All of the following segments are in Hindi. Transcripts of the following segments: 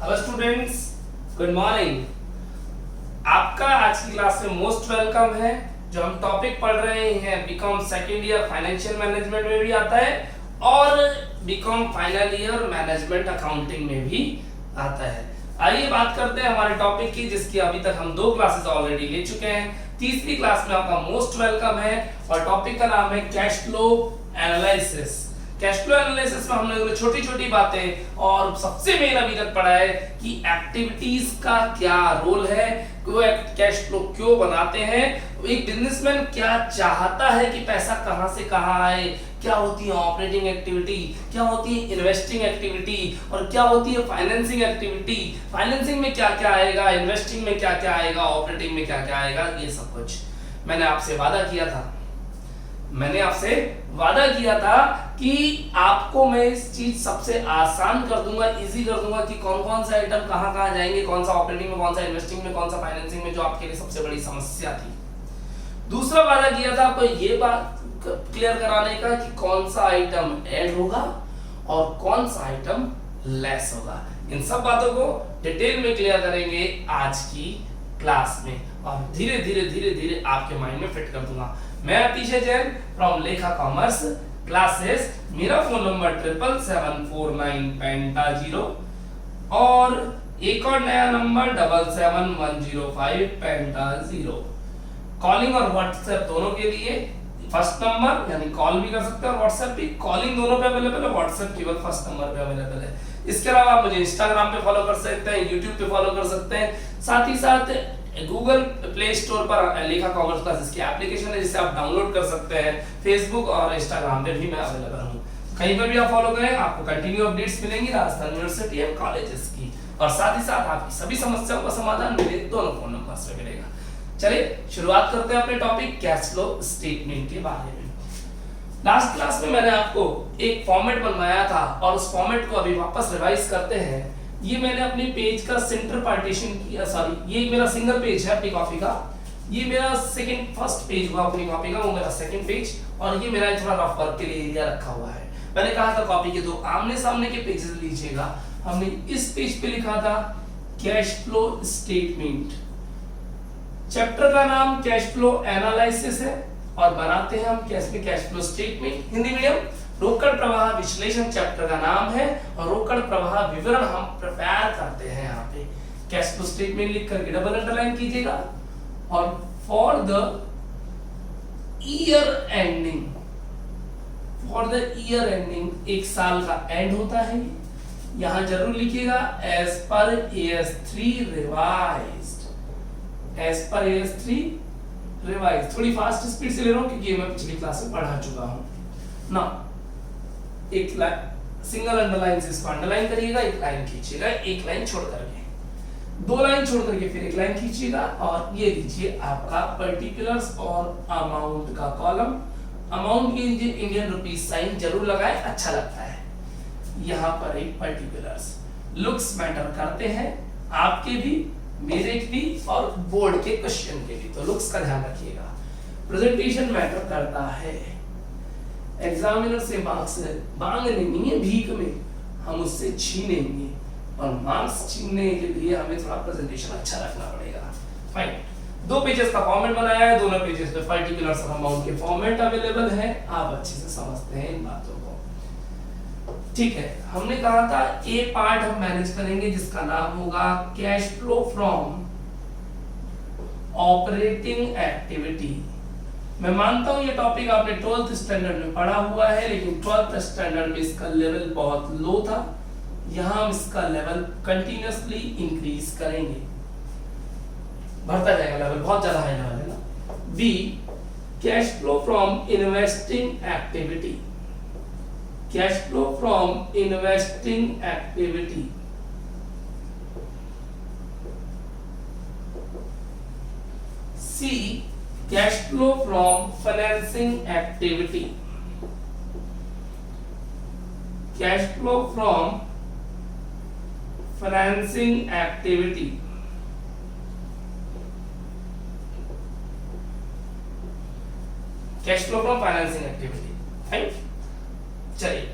Hello students, good morning. आपका आज की क्लास में मोस्ट वेलकम है। जो हम टॉपिक पढ़ रहे हैं BCom second year financial management में भी आता है और BCom final year management accounting में भी आता है। आइए बात करते हैं हमारे टॉपिक की, जिसकी अभी तक हम 2 क्लासेस ऑलरेडी ले चुके हैं। तीसरी क्लास में आपका मोस्ट वेलकम है और टॉपिक का नाम है cash flow analysis. Cash flow analysis में हम लोगों ने छोटी छोटी बातें और सबसे मेन अभी तक पढ़ा है कि एक्टिविटीज का क्या रोल है, वो कैश फ्लो क्यों बनाते हैं, एक बिजनेसमैन क्या चाहता है कि पैसा कहां से कहां आए, क्या होती है ऑपरेटिंग एक्टिविटी, क्या होती है इन्वेस्टिंग एक्टिविटी और क्या होती है फाइनेंसिंग एक्टिविटी। फाइनेंसिंग में क्या क्या आएगा, इन्वेस्टिंग में क्या क्या आएगा, ऑपरेटिंग में क्या क्या आएगा, ये सब कुछ मैंने आपसे वादा किया था कि आपको मैं इस चीज सबसे आसान कर दूंगा, इजी कर दूंगा कि कौन कौन सा आइटम कहां कहां जाएंगे, कौन सा ऑपरेटिंग में, कौन सा इन्वेस्टिंग में, कौन सा फाइनेंसिंग में, जो आपके लिए सबसे बड़ी समस्या थी। दूसरा वादा किया था आपको ये बात क्लियर कराने का कि कौन सा आइटम ऐड होगा और कौन सा आइटम लेस होगा। इन सब बातों को डिटेल में क्लियर करेंगे आज की क्लास में और धीरे धीरे आपके माइंड में फिट कर दूंगा। मैं अतिशय जैन फ्रॉम लेखा कॉमर्स क्लासेस। मेरा फोन नंबर 77749 पेंटा 0 और एक और नया नंबर 77105 पेंटा 0। कॉलिंग और व्हाट्सएप दोनों के लिए फर्स्ट नंबर यानी कॉल भी कर सकते हैं और व्हाट्सएप भी। कॉलिंग दोनों पे अवेलेबल है, व्हाट्सएप केवल फर्स्ट नंबर पे अवेलेबल है। इसके अलावा आप मुझे इंस्टाग्राम पे फॉलो कर सकते हैं, यूट्यूब पे फॉलो कर सकते हैं। साथ ही साथ गूगल प्ले स्टोर पर लेखा कॉमर्स क्लासेस की एप्लीकेशन है जिसे आप डाउनलोड कर सकते हैं। फेसबुक और इंस्टाग्राम पे भी मैं अवेलेबल हूं। कहीं पर भी आप फॉलो करें, आपको कंटिन्यू अपडेट्स मिलेंगी राजस्थान यूनिवर्सिटी एंड कॉलेजेस की, और साथ ही साथ आपकी सभी समस्याओं का समाधान मेरे दोनों फोन नंबर्स पे मिलेगा। चलिए शुरुआत करते हैं अपने टॉपिक कैश फ्लो स्टेटमेंट के बारे में। लास्ट क्लास में मैंने आपको एक फॉर्मेट बनवाया था और उस फॉर्मेट को अभी वापस रिवाइज करते हैं। ये मैंने अपने पेज का सेंटर पार्टीशन किया, सॉरी ये मेरा सिंगल पेज है अपनी कॉपी का, ये मेरा फर्स्ट पेज हुआ अपनी कॉपी का, वो मेरा सेकंड पेज, और ये मेरा थोड़ा रफ वर्क के लिए एरिया रखा हुआ है। मैंने कहा था कॉपी के 2 आमने सामने के पेजेस लीजिएगा। हमने इस पेज पे लिखा था कैश फ्लो स्टेटमेंट। चैप्टर का नाम कैश फ्लो एनालिसिस है और बनाते हैं हम cash flow statement. Hindi medium. रोकड़ प्रवाह विश्लेषण चैप्टर का नाम है और रोकड़ प्रवाह विवरण हम प्रिपेयर करते हैं। यहाँ पे कैश फ्लो स्टेटमेंट लिख करके डबल अंडरलाइन कीजिएगा और फॉर द ईयर एंडिंग, एक साल का एंड होता है, यहां जरूर लिखिएगा एज पर AS3 रिवाइज। थोड़ी फास्ट स्पीड से ले रहा हूं क्योंकि मैं पिछली क्लास में पढ़ा चुका हूं ना। एक सिंगल अंडरलाइन से इसको अंडरलाइन करिएगा, एक लाइन खींचिएगा, एक लाइन छोड़ करके, 2 लाइन छोड़ करके फिर एक लाइन खींचिएगा और ये लीजिए आपका पर्टिकुलर्स और अमाउंट का कॉलम। अमाउंट के इंडियन रुपीस साइन जरूर लगाएं, अच्छा लगता है। यहाँ पर एक पर्टिकुलर्स। लुक्स मैटर करते हैं, आपके भी, मेरे भी और बोर्ड के क्वेश्चन के भी, तो लुक्स का ध्यान रखिएगा। प्रेजेंटेशन मैटर करता है, एग्जामिनर से मार्क्स मांगने नहीं है भीख में, हम उससे छीनेंगे और मार्क्स छीनने के लिए हमें थोड़ा प्रेजेंटेशन अच्छा रखना पड़ेगा। फाइन। 2 पेजेस का फॉर्मेट बनाया है, दोनों पेजेस पे पर्टिकुलर्स और अमाउंट के फॉर्मेट अवेलेबल है। आप अच्छे से समझते हैं इन बातों को, ठीक है। हमने कहा था ए पार्ट हम मैनेज करेंगे जिसका नाम होगा cash flow from operating activity. मैं मानता हूं ये टॉपिक आपने 12th स्टैंडर्ड में पढ़ा हुआ है, लेकिन 12th स्टैंडर्ड में इसका लेवल बहुत लो था। यहां हम इसका लेवल कंटिन्यूअसली इंक्रीज करेंगे, बढ़ता जाएगा लेवल, बहुत ज्यादा हाई लेवल है ना। B cash flow from investing activity. Cash flow from investing activity. C cash flow from financing activity. Cash flow from financing activity. Cash flow from financing activity. Right? चलिए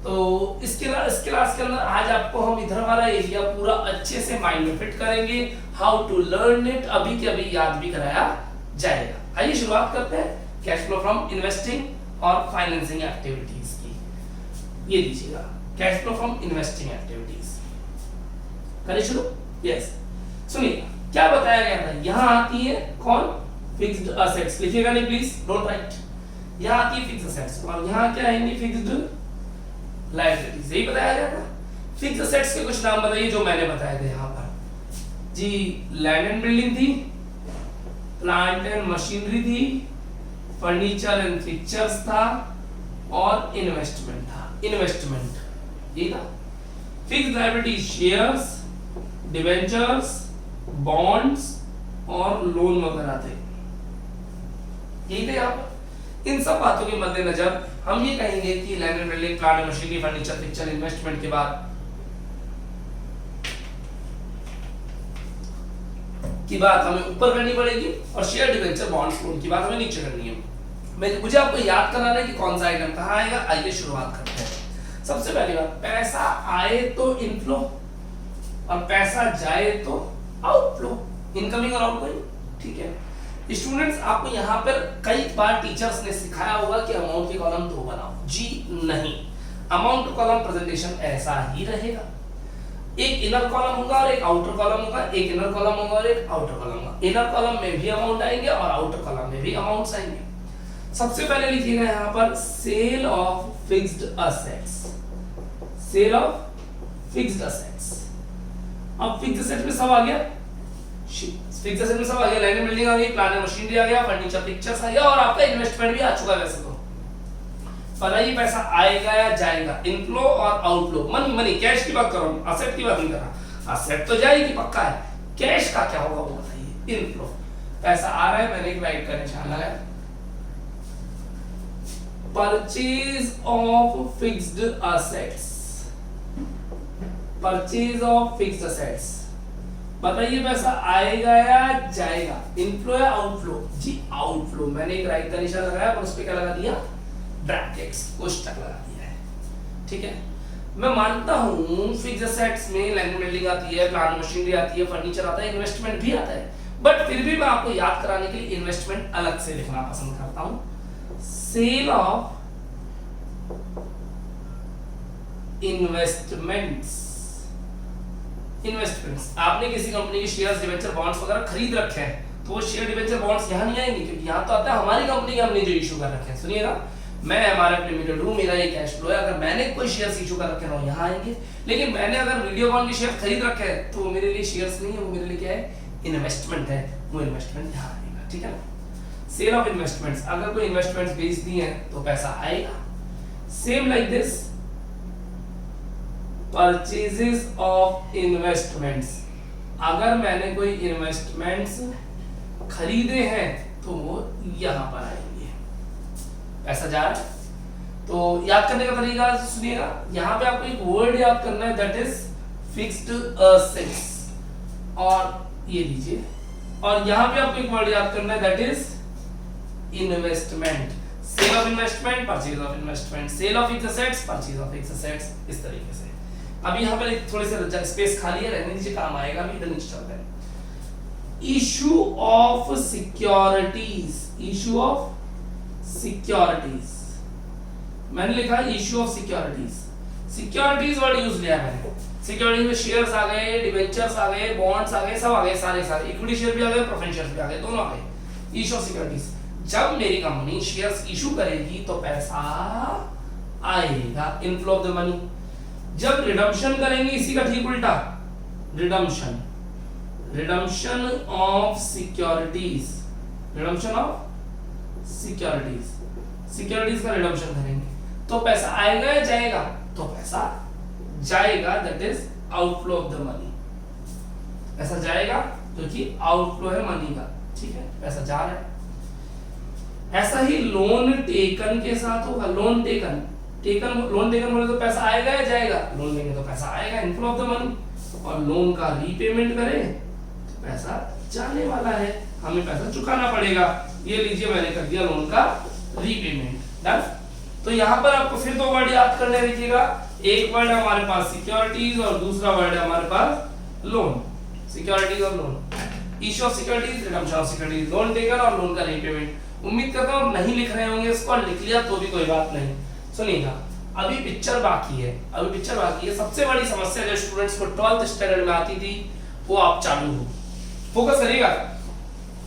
तो इसके क्लास के अंदर आज आपको हम इधर वाला एरिया पूरा अच्छे से माइंड में फिट करेंगे, हाउ टू लर्न इट, अभी के अभी याद भी कराया जाएगा। आइए शुरुआत करते हैं कैश फ्लो फ्रॉम इन्वेस्टिंग और फाइनेंसिंग एक्टिविटीज की। ये लीजिएगा cash flow from investing activities, करें शुरू। यस, सुनिए क्या बताया गया था। यहां आती है कौन, फिक्स्ड असेट्स, लिखिएगा नहीं प्लीज, डोंट राइट। यहां आती है फिक्स्ड असेट्स और यहां क्या आएंगे, फिक्स्ड लायबिलिटीज, यही बताया गया था। फिक्स्ड असेट्स के कुछ नाम बताइए जो मैंने बताए थे यहां पर जी। लैंड एंड बिल्डिंग थी, प्लांट एंड मशीनरी थी, फर्नीचर एंड फिक्चर्स था और इन्वेस्टमेंट था। इन्वेस्टमेंट ये था। Fixed liability shares, debentures, bonds और लोन वगैरह थे, यही थे यहाँ पर। इन सब बातों के मद्देनजर हम ये कहेंगे कि land and building, plant and machinery, furniture, fixture, investment के बाद की बात हमें ऊपर करनी पड़ेगी और शेयर, डिबेंचर, बॉन्ड्स, लोन की बात हमें नीचे करनी है। मुझे आपको याद कराना है कि कौन सा आइटम कहाँ आएगा। आइए शुरुआत करते हैं। सबसे पहली बात, पैसा आए तो इनफ्लो और पैसा जाए तो आउटफ्लो, इनकमिंग और आउटगोइंग, ठीक है। स्टूडेंट्स, आपको यहाँ पर कई बार टीचर्स ने सिखाया होगा कि अमाउंट के कॉलम 2 बनाओ। जी नहीं, अमाउंट कॉलम प्रेजेंटेशन ऐसा ही रहेगा। एक इनर कॉलम होगा और एक आउटर कॉलम होगा, एक इनर कॉलम होगा और एक आउटर कॉलम होगा। इनर कॉलम में भी अमाउंट आएंगे और आउटर कॉलम में भी अमाउंट्स आएंगे। सबसे पहले लिखिएगा यहाँ पर sale of fixed assets, sale of fixed assets. अब फिक्स्ड असेट में सब आ गया, फिक्स्ड असेट में सब आ गया, लैंड एंड बिल्डिंग आ गई, प्लांट एंड मशीनरी आ गया, फर्नीचर, पिक्चर्स आ गया और आपका इन्वेस्टमेंट भी आ चुका है। वैसे तो बताइए पैसा आएगा या जाएगा, इनफ्लो और आउटफ्लो। मनी कैश की बात कर रहा हूं, असेट की बात नहीं कर रहा। असेट तो जाएगी पक्का है, कैश का क्या होगा वो बताइए। इनफ्लो, पैसा आ रहा है, मैंने एक राइट का निशान लगाया। Purchase of fixed assets, purchase of fixed assets, बताइए पैसा आएगा या जाएगा, इनफ्लो या आउटफ्लो। जी आउटफ्लो, मैंने एक राइट का निशान लगाया और उस पे क्या लगा दिया, ब्रैकेट्स, कोष्टक लगा दिया है, ठीक है। मैं मानता हूं फिक्स्ड असेट्स में लैंड एंड बिल्डिंग आती है, प्लांट मशीनरी आती है, फर्नीचर आता है, इन्वेस्टमेंट भी आता है, बट फिर भी मैं आपको याद कराने के लिए इन्वेस्टमेंट अलग से लिखना पसंद करता हूं। सेल ऑफ इन्वेस्टमेंट्स, इन्वेस्टमेंट्स, आपने किसी कंपनी के शेयर्स, डिबेंचर, बॉन्ड्स वगैरह खरीद रखे हैं तो वो शेयर, डिबेंचर, बॉन्ड्स यहाँ नहीं आएंगे क्योंकि यहाँ तो आता है हमारी कंपनी के हमने जो इशू कर रखे हैं। सुनिएगा, मैं हमारा लिमिटेड हूं, मेरा ये कैश फ्लो है, अगर मैंने कोई शेयर्स इशू कर रखे हैं यहाँ आएंगे। लेकिन मैंने अगर वीडियोकॉन के शेयर खरीद रखे हैं तो मेरे लिए शेयर्स नहीं है, वो मेरे लिए क्या है, इन्वेस्टमेंट है, वो इन्वेस्टमेंट यहाँ आएगा, ठीक है ना। सेल ऑफ इन्वेस्टमेंट्स, अगर कोई इन्वेस्टमेंट्स बेच दी हैं तो पैसा आएगा। Same like this, purchases of investments, अगर मैंने कोई इन्वेस्टमेंट्स खरीदे हैं तो वो यहां पर आएंगे, पैसा जा रहा है। तो याद करने का तरीका सुनिएगा, यहां पे आपको एक वर्ड याद करना है, दैट इज फिक्स्ड असेट्स, और ये लीजिए, और यहां पे आपको एक वर्ड याद करना है, that is investment. Sale of investment, purchase of investment, sale of fixed assets, purchase of fixed assets, इस तरीके से। अभी यहाँ पर थोड़े से स्पेस खाली है, रहने दीजिए, काम आएगा। अभी इधर नीचे चलते हैं। Issue of securities, issue of securities, मैंने लिखा issue of securities. Securities word use लिया मैंने। सिक्योरिटीज में शेयर्स आ गए, डिबेंचर्स आ गए, बॉन्ड्स आ गए, सब आ गए, सारे इक्विटी शेयर भी आ गए, प्रेफरेंस शेयर भी आ गए, दोनों आ गए। इशू ऑफ सिक्योरिटीज, जब मेरी कंपनी शेयर्स इशू करेगी तो पैसा आएगा, इनफ्लो ऑफ द मनी। जब रिडम्पशन करेंगे, इसी का ठीक उल्टा, redemption, redemption of securities, redemption of securities, securities का रिडम्पशन करेंगे तो पैसा आएगा या जाएगा, तो पैसा जाएगा, that is outflow of the money. पैसा जाएगा क्योंकि आउटफ्लो है मनी का, ठीक है, पैसा जा रहा है। ऐसा ही लोन टेकन के साथ होगा, लोन टेकन बोले तो पैसा आएगा या जाएगा, लोन लेंगे तो पैसा आएगा, इनफ्लो ऑफ द मनी। और लोन का रीपेमेंट करें तो पैसा जाने वाला है, हमें पैसा चुकाना पड़ेगा। ये लीजिए, मैंने कर दिया लोन का रीपेमेंट, डन। तो यहाँ पर आपको फिर दो वर्ड याद करने दीजिएगा। एक वर्ड है हमारे पास सिक्योरिटीज और दूसरा वर्ड है हमारे पास लोन। सिक्योरिटीज और loan, issue of securities, redemption of securities, loan taker और लोन का रीपेमेंट। उम्मीद करता हूँ नहीं लिख रहे होंगे इसको, और लिख लिया तो भी कोई बात नहीं। सुनिएगा, अभी पिक्चर बाकी है, अभी पिक्चर बाकी है। सबसे बड़ी समस्या जो स्टूडेंट्स को 12th स्टैंडर्ड में आती थी वो आप चालू हो, फोकस करिएगा।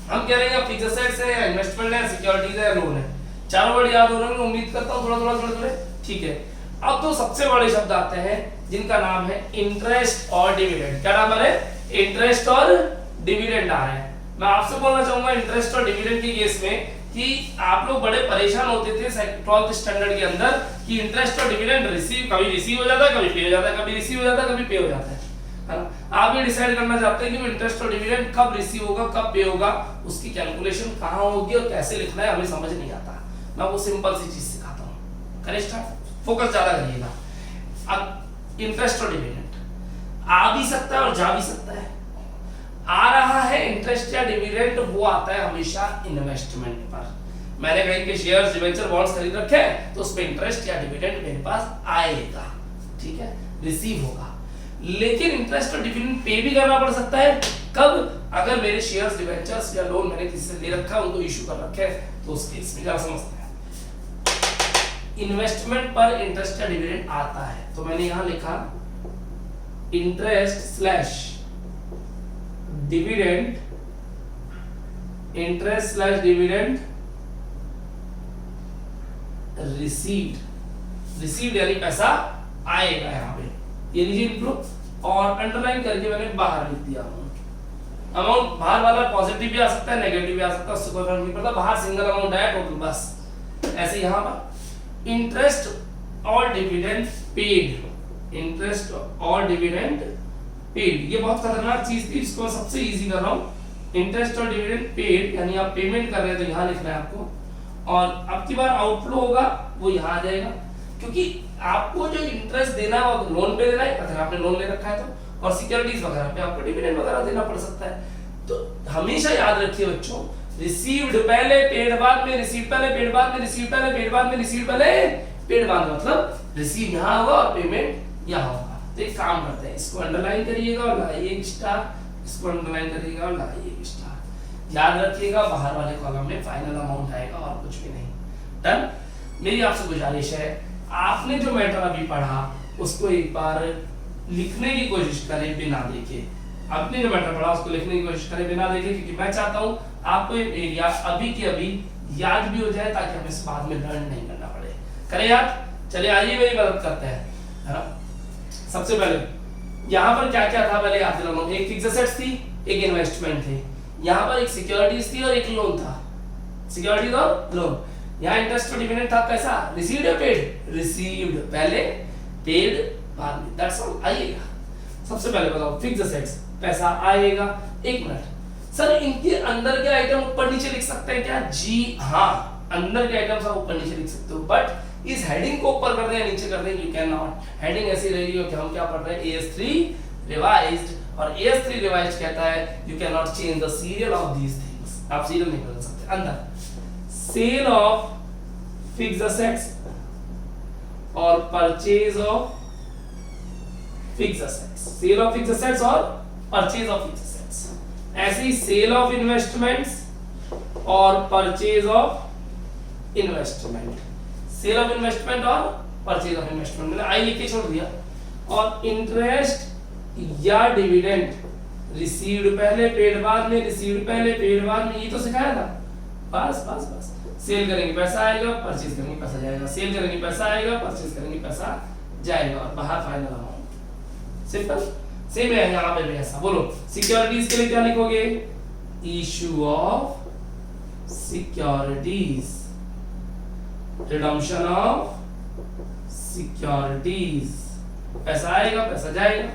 हम कह रहे हैं फिक्स्ड एसेट्स है, इन्वेस्टमेंट है, सिक्योरिटीज है, लोन है। चारों वर्ड याद हो रहे हैं उम्मीद करता हूँ, थोड़ा ठीक है। अब तो सबसे बड़े शब्द आते हैं जिनका नाम है इंटरेस्ट और डिविडेंड। क्या नाम है? इंटरेस्ट और डिविडेंड आ रहे हैं। मैं आपसे बोलना चाहूंगा इंटरेस्ट और डिविडेंड के केस में कि आप लोग बड़े परेशान होते थे 12th स्टैंडर्ड के अंदर कि इंटरेस्ट और डिविडेंड कभी रिसीव हो जाता है, कभी पे हो जाता है, कभी रिसीव हो जाता है, कभी पे हो जाता है ना। आप ये डिसाइड करना चाहते हैं कि इंटरेस्ट और डिविडेंड कब रिसीव होगा, कब पे होगा, उसकी कैलकुलेशन कहाँ होगी और कैसे लिखना है हमें समझ नहीं आता। मैं वो सिंपल सी चीज सिखाता हूँ। करें स्टार्ट, फोकस ज्यादा करिएगा। अब इंटरेस्ट और डिविडेंड आ भी सकता है और जा भी सकता है। आ रहा है इंटरेस्ट या डिविडेंड, वो आता है हमेशा इन्वेस्टमेंट पर। मैंने कहीं के शेयर्स, डिबेंचर, बॉन्ड्स खरीद रखे हैं तो उस पे इंटरेस्ट या डिविडेंड मेरे पास आएगा, ठीक है, रिसीव होगा। लेकिन इंटरेस्ट और डिविडेंड पे भी करना पड़ सकता है। कब? अगर मेरे शेयर्स, डिबेंचर्स या लोन मैंने किसी से ले रखा है, उनको इशू कर रखे हैं, तो उस केस में जरा समझते हैं। इन्वेस्टमेंट पर इंटरेस्ट या डिविडेंड आता है, तो मैंने यहां लिखा interest slash dividend, interest slash dividend received यानी पैसा आएगा यहां पे, ये लीजिए इंप्रूव, और अंडरलाइन करके मैंने बाहर लिख दिया अमाउंट। बाहर वाला पॉजिटिव भी आ सकता है, नेगेटिव भी आ सकता है, उससे कोई फर्क नहीं पड़ता। बाहर सिंगल अमाउंट आया टोटल, बस ऐसे यहां पर इंटरेस्ट और डिविडेंड पेड, इंटरेस्ट और डिविडेंड पेड। ये बहुत खतरनाक चीज थी, इसको सबसे इजी कर रहा हूं। इंटरेस्ट और डिविडेंड पेड यानी आप पेमेंट कर रहे हैं तो यहां लिखना है आपको, और अब की बार आउटफ्लो होगा वो यहां आ जाएगा, क्योंकि आपको जो इंटरेस्ट देना है वो लोन पे देना है अगर आपने लोन ले रखा है तो, और सिक्योरिटीज वगैरह पे आपको डिविडेंड वगैरह देना पड़ सकता है। तो हमेशा याद रखिए बच्चों, रिसीव्ड पहले पेड बाद में, रिसीव पहले पेड बाद में, रिसीव पहले पेड बाद में, रिसीव पहले पेड बाद में, मतलब रिसीव यहां होगा और पेमेंट यहां होगा। तो एक काम करते हैं, इसको अंडरलाइन करिएगा और लाइए एक स्टार, इसको अंडरलाइन करिएगा और लाइए एक स्टार। याद रखिएगा बाहर वाले कॉलम में फाइनल अमाउंट आएगा और कुछ भी नहीं। डन। मेरी आपसे गुजारिश है, आपने जो मैटर अभी पढ़ा उसको एक बार लिखने की कोशिश करें बिना देखे। आपने जो मैटर पढ़ा उसको लिखने की कोशिश करें बिना देखे, क्योंकि मैं चाहता हूं आपको ये एरिया अभी के अभी याद भी हो जाए ताकि हमें इस बाद में लर्न नहीं करना पड़े। करें याद? चलिए आइए मेरी मदद करते हैं, है ना। सबसे पहले यहाँ पर क्या क्या था पहले याद दिला दूं। एक फिक्स्ड एसेट्स थी, एक इन्वेस्टमेंट थे, यहाँ पर एक सिक्योरिटीज थी और एक लोन था। सिक्योरिटीज और लोन। यहाँ इंटरेस्ट और डिविडेंड था, कैसा? रिसीव्ड या पेड? रिसीव्ड पहले, पेड बाद में। That's all. आइएगा सबसे पहले बताओ, फिक्स्ड एसेट्स पैसा आएगा। एक मिनट सर, इनके अंदर के आइटम ऊपर नीचे लिख सकते हैं क्या? जी हाँ, अंदर के आइटम सब ऊपर नीचे लिख सकते हो, बट इस हेडिंग को ऊपर कर दें या नीचे कर दें, यू कैन नॉट। हेडिंग ऐसी रहेगी कि हम क्या पढ़ रहे हैं, AS3 रिवाइज्ड, और AS3 रिवाइज्ड कहता है you can not change the serial of these things. आप सीरियल नहीं बदल सकते। अंदर सेल ऑफ फिक्स्ड एसेट्स और purchase of fixed assets, sale of fixed assets और परचेज ऑफ फिक्स्ड एसेट्स। ऐसे ही सेल ऑफ इन्वेस्टमेंट्स और purchase of investment, sale of investment और परचेज ऑफ इन्वेस्टमेंट, मैंने आई लिख के छोड़ दिया। और इंटरेस्ट या डिविडेंड रिसीव्ड पहले पेड बाद में, रिसीव्ड पहले पेड बाद में, ये तो सिखाया था। बस बस बस, सेल करेंगे पैसा आएगा, परचेज करेंगे पैसा जाएगा, सेल करेंगे पैसा आएगा, परचेज करेंगे पैसा जाएगा, और बाहर फाइनल अमाउंट। सिंपल। सेम है यहाँ पे भी ऐसा। बोलो सिक्योरिटीज के लिए क्या लिखोगे? Issue of securities, redemption of securities, पैसा आएगा पैसा जाएगा।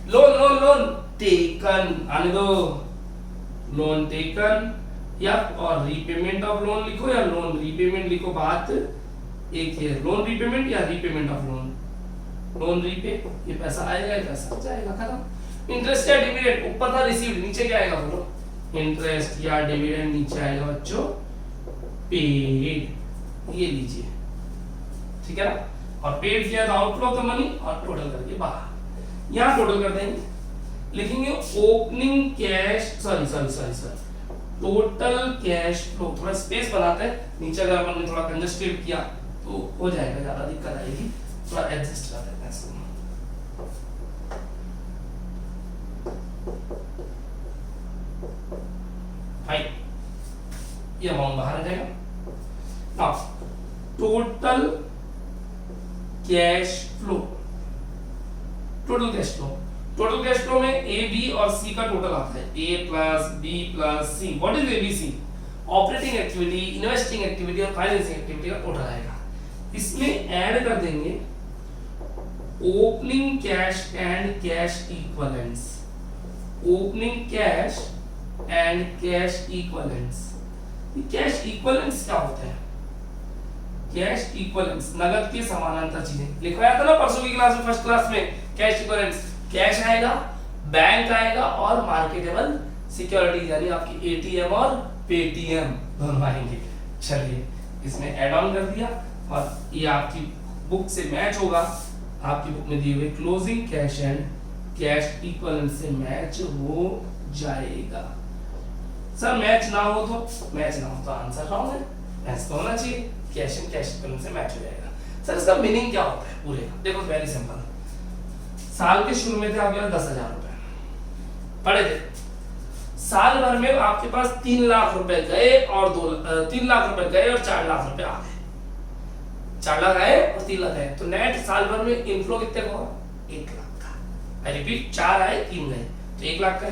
लोन लोन लोन टेकन, आने दो, लोन टेकन, या और रीपेमेंट ऑफ लोन लिखो या लोन रीपेमेंट लिखो, बात एक है। लोन रीपेमेंट या repayment of loan, loan repay, ये पैसा आएगा ये पैसा जाएगा, खत्म। इंटरेस्ट या डिविडेंड ऊपर था रिसीव्ड, नीचे क्या आएगा बोलो? इंटरेस्ट या डिविडेंड नीचे आएगा बच्चों पेड। ये लीजिए ठीक है ना, और पेड किया तो आउटफ्लो ऑफ द मनी और टोटल करके बाहर। यहाँ टोटल कर देंगे, लिखेंगे opening cash sorry total cash flow. थोड़ा स्पेस बनाते हैं, नीचे अगर अपन ने थोड़ा कंजस्टेड किया तो हो जाएगा, ज्यादा दिक्कत आएगी, थोड़ा एडजस्ट कर देते हैं इसको। फाइन, ये अमाउंट बाहर आ जाएगा। Now total cash flow, total cash flow में ए बी और सी का टोटल आता है, A plus B plus C. What is ABC? Operating activity, investing activity और फाइनेंसिंग एक्टिविटी का टोटल आएगा। इसमें ऐड कर देंगे opening cash and cash equivalents, opening cash and cash equivalents. Cash equivalents क्या होते हैं? कैश इक्विवेलेंट्स नगद के समानांतर चीजें। लिखवाया था ना परसों की क्लास में, फर्स्ट क्लास में, कैश इक्विवेलेंट्स। कैश आएगा, बैंक आएगा और मार्केटेबल सिक्योरिटीज यानी आपकी एटीएम और पेटीएम दोनों आएंगे। चलिए इसमें ऐड ऑन कर दिया और ये आपकी बुक से मैच होगा, आपकी बुक में दिए हुए closing cash and cash equivalent से मैच हो जाएगा। सर मैच ना हो तो आंसर रॉन्ग है, मैच तो होना चाहिए, कैश एंड कैश इक्विवेलेंट से मैच हो जाएगा। सर इसका मीनिंग क्या होता है पूरे का? देखो वेरी सिंपल, साल के शुरू में थे आपके पास 10,000 रुपए पड़े थे, साल भर में आपके पास 3 लाख रुपए गए और 3 लाख रुपए गए और 4 लाख रुपए आ गए, 4 लाख आए और 3 लाख आए, तो नेट साल भर में इनफ्लो कितने का होगा? 1 लाख का। आई रिपीट, 4 आए 3 गए तो 1 लाख का,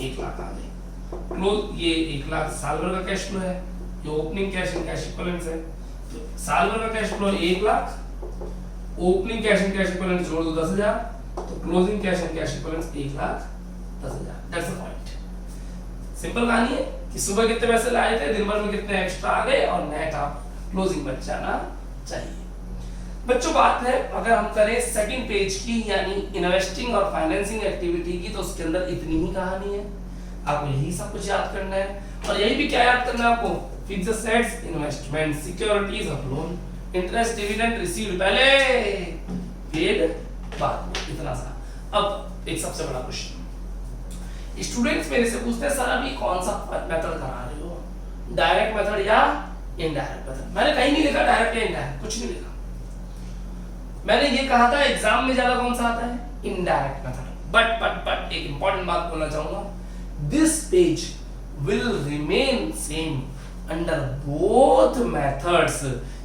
1 लाख आ गए। क्लोज, ये 1 लाख साल भर का कैश फ्लो है, ये opening cash and cash equivalents है। तो साल भर का cash flow 1 lakh, opening cash and cash equivalents जोड़ दो 10,000, तो closing cash and cash equivalents 1,10,000। That's the point. Simple कहानी है कि सुबह कितने पैसे लाए थे, दिन भर में कितने एक्स्ट्रा आ गए और नेट आप क्लोजिंग बच जाना चाहिए। बच्चों बात है अगर हम करें सेकंड पेज की यानी इन्वेस्टिंग और फाइनेंसिंग एक्टिविटी की, तो उसके अंदर इतनी ही कहानी है, आपको यही सब कुछ याद करना है। और यही भी क्या याद करना है आपको? फिक्स्ड एसेट्स, इन्वेस्टमेंट, सिक्योरिटीज और लोन, इंटरेस्ट, डिविडेंड रिसीव्ड पहले, पेड बाद में, इतना सा। अब एक सबसे बड़ा क्वेश्चन, स्टूडेंट्स मेरे से पूछते हैं सर अभी कौन सा मेथड करा रहे हो, डायरेक्ट मेथड या इनडायरेक्ट मेथड? मैंने कहीं नहीं लिखा डायरेक्ट या इनडायरेक्ट, कुछ नहीं लिखा। मैंने ये कहा था एग्जाम में ज्यादा कौन सा आता है? Indirect method. बट एक इंपॉर्टेंट बात बोलना चाहूंगा, this page will remain same under both methods.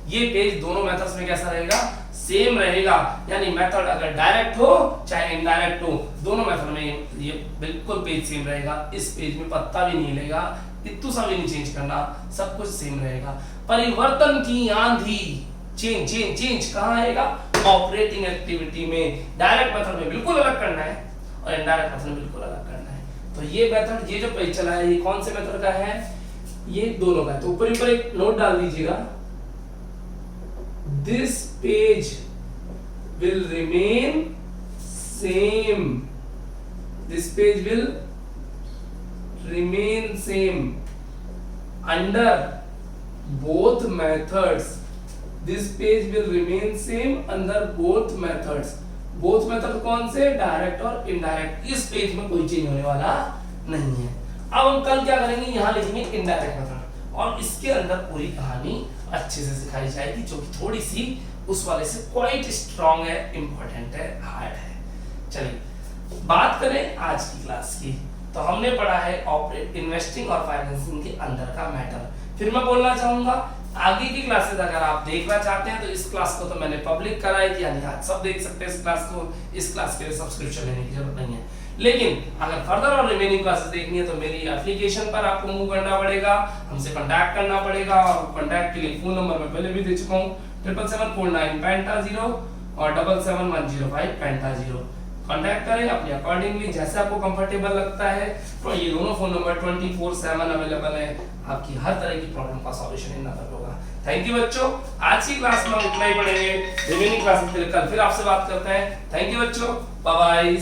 ये पेज दोनों मेथड्स में कैसा रहेगा? सेम रहेगा, यानी मेथड अगर डायरेक्ट हो चाहे इनडायरेक्ट हो, दोनों मेथड में ये बिल्कुल पेज सेम रहेगा। इस पेज में पत्ता भी नहीं हिलेगा, इतना सा भी नहीं चेंज करना, सब कुछ सेम रहेगा। परिवर्तन की आंधी, चेंज कहाँ आएगा? ऑपरेटिंग एक्टिविटी में। डायरेक्ट मेथड में बिल्कुल अलग करना है और इनडायरेक्ट मेथड में बिल्कुल अलग करना है। तो ये मेथड, ये जो पेज चला है, ये कौन से मेथड का है? ये दोनों का है। तो ऊपर एक नोट डाल दीजिएगा, this page will remain same, this page will remain same under both methods, this page will remain same under both methods। both method कौन से? डायरेक्ट और इनडायरेक्ट। इस पेज में कोई चेंज होने वाला नहीं है। अब हम कल क्या करेंगे, यहाँ लिखेंगे इनडायरेक्ट मेथड और इसके अंदर पूरी कहानी अच्छे से सिखाई जाएगी, जो कि थोड़ी सी उस वाले से क्वाइट स्ट्रॉन्ग है, इंपॉर्टेंट है, हार्ड है। चलिए बात करें आज की क्लास की, तो हमने पढ़ा है ऑपरेट, इन्वेस्टिंग और फाइनेंसिंग के अंदर का मैटर। फिर मैं बोलना चाहूंगा आगे की क्लासेस अगर आप देखना चाहते हैं तो इस क्लास को तो मैंने पब्लिक कराई थी, यानी आज सब देख सकते हैं इस क्लास को। इस क्लास के लिए सब्सक्रिप्शन लेने की जरूरत नहीं है। लेकिन अगर फर्दर और रिमेनिंग क्लासेस देखनी है तो मेरी एप्लीकेशन पर आपको मूव करना पड़ेगा, हमसे कांटेक्ट करना पड़ेगा। और कांटेक्ट के लिए फोन नंबर मैं पहले भी दे चुका हूँ, 77749550 और 77105050। कांटेक्ट करें अपने अकॉर्डिंगली, जैसे आपको कंफर्टेबल लगता है। तो ये दोनों फोन नंबर 24/7 अवेलेबल है, आपकी हर तरह की प्रॉब्लम का सॉल्यूशन इन नंबर पे होगा। थैंक यू बच्चों, आज की क्लास में हम इतना ही पढ़ेंगे, रिमेनिंग क्लासेस के लिए कल फिर आपसे बात करते हैं। थैंक यू बच्चों, बाय बाय।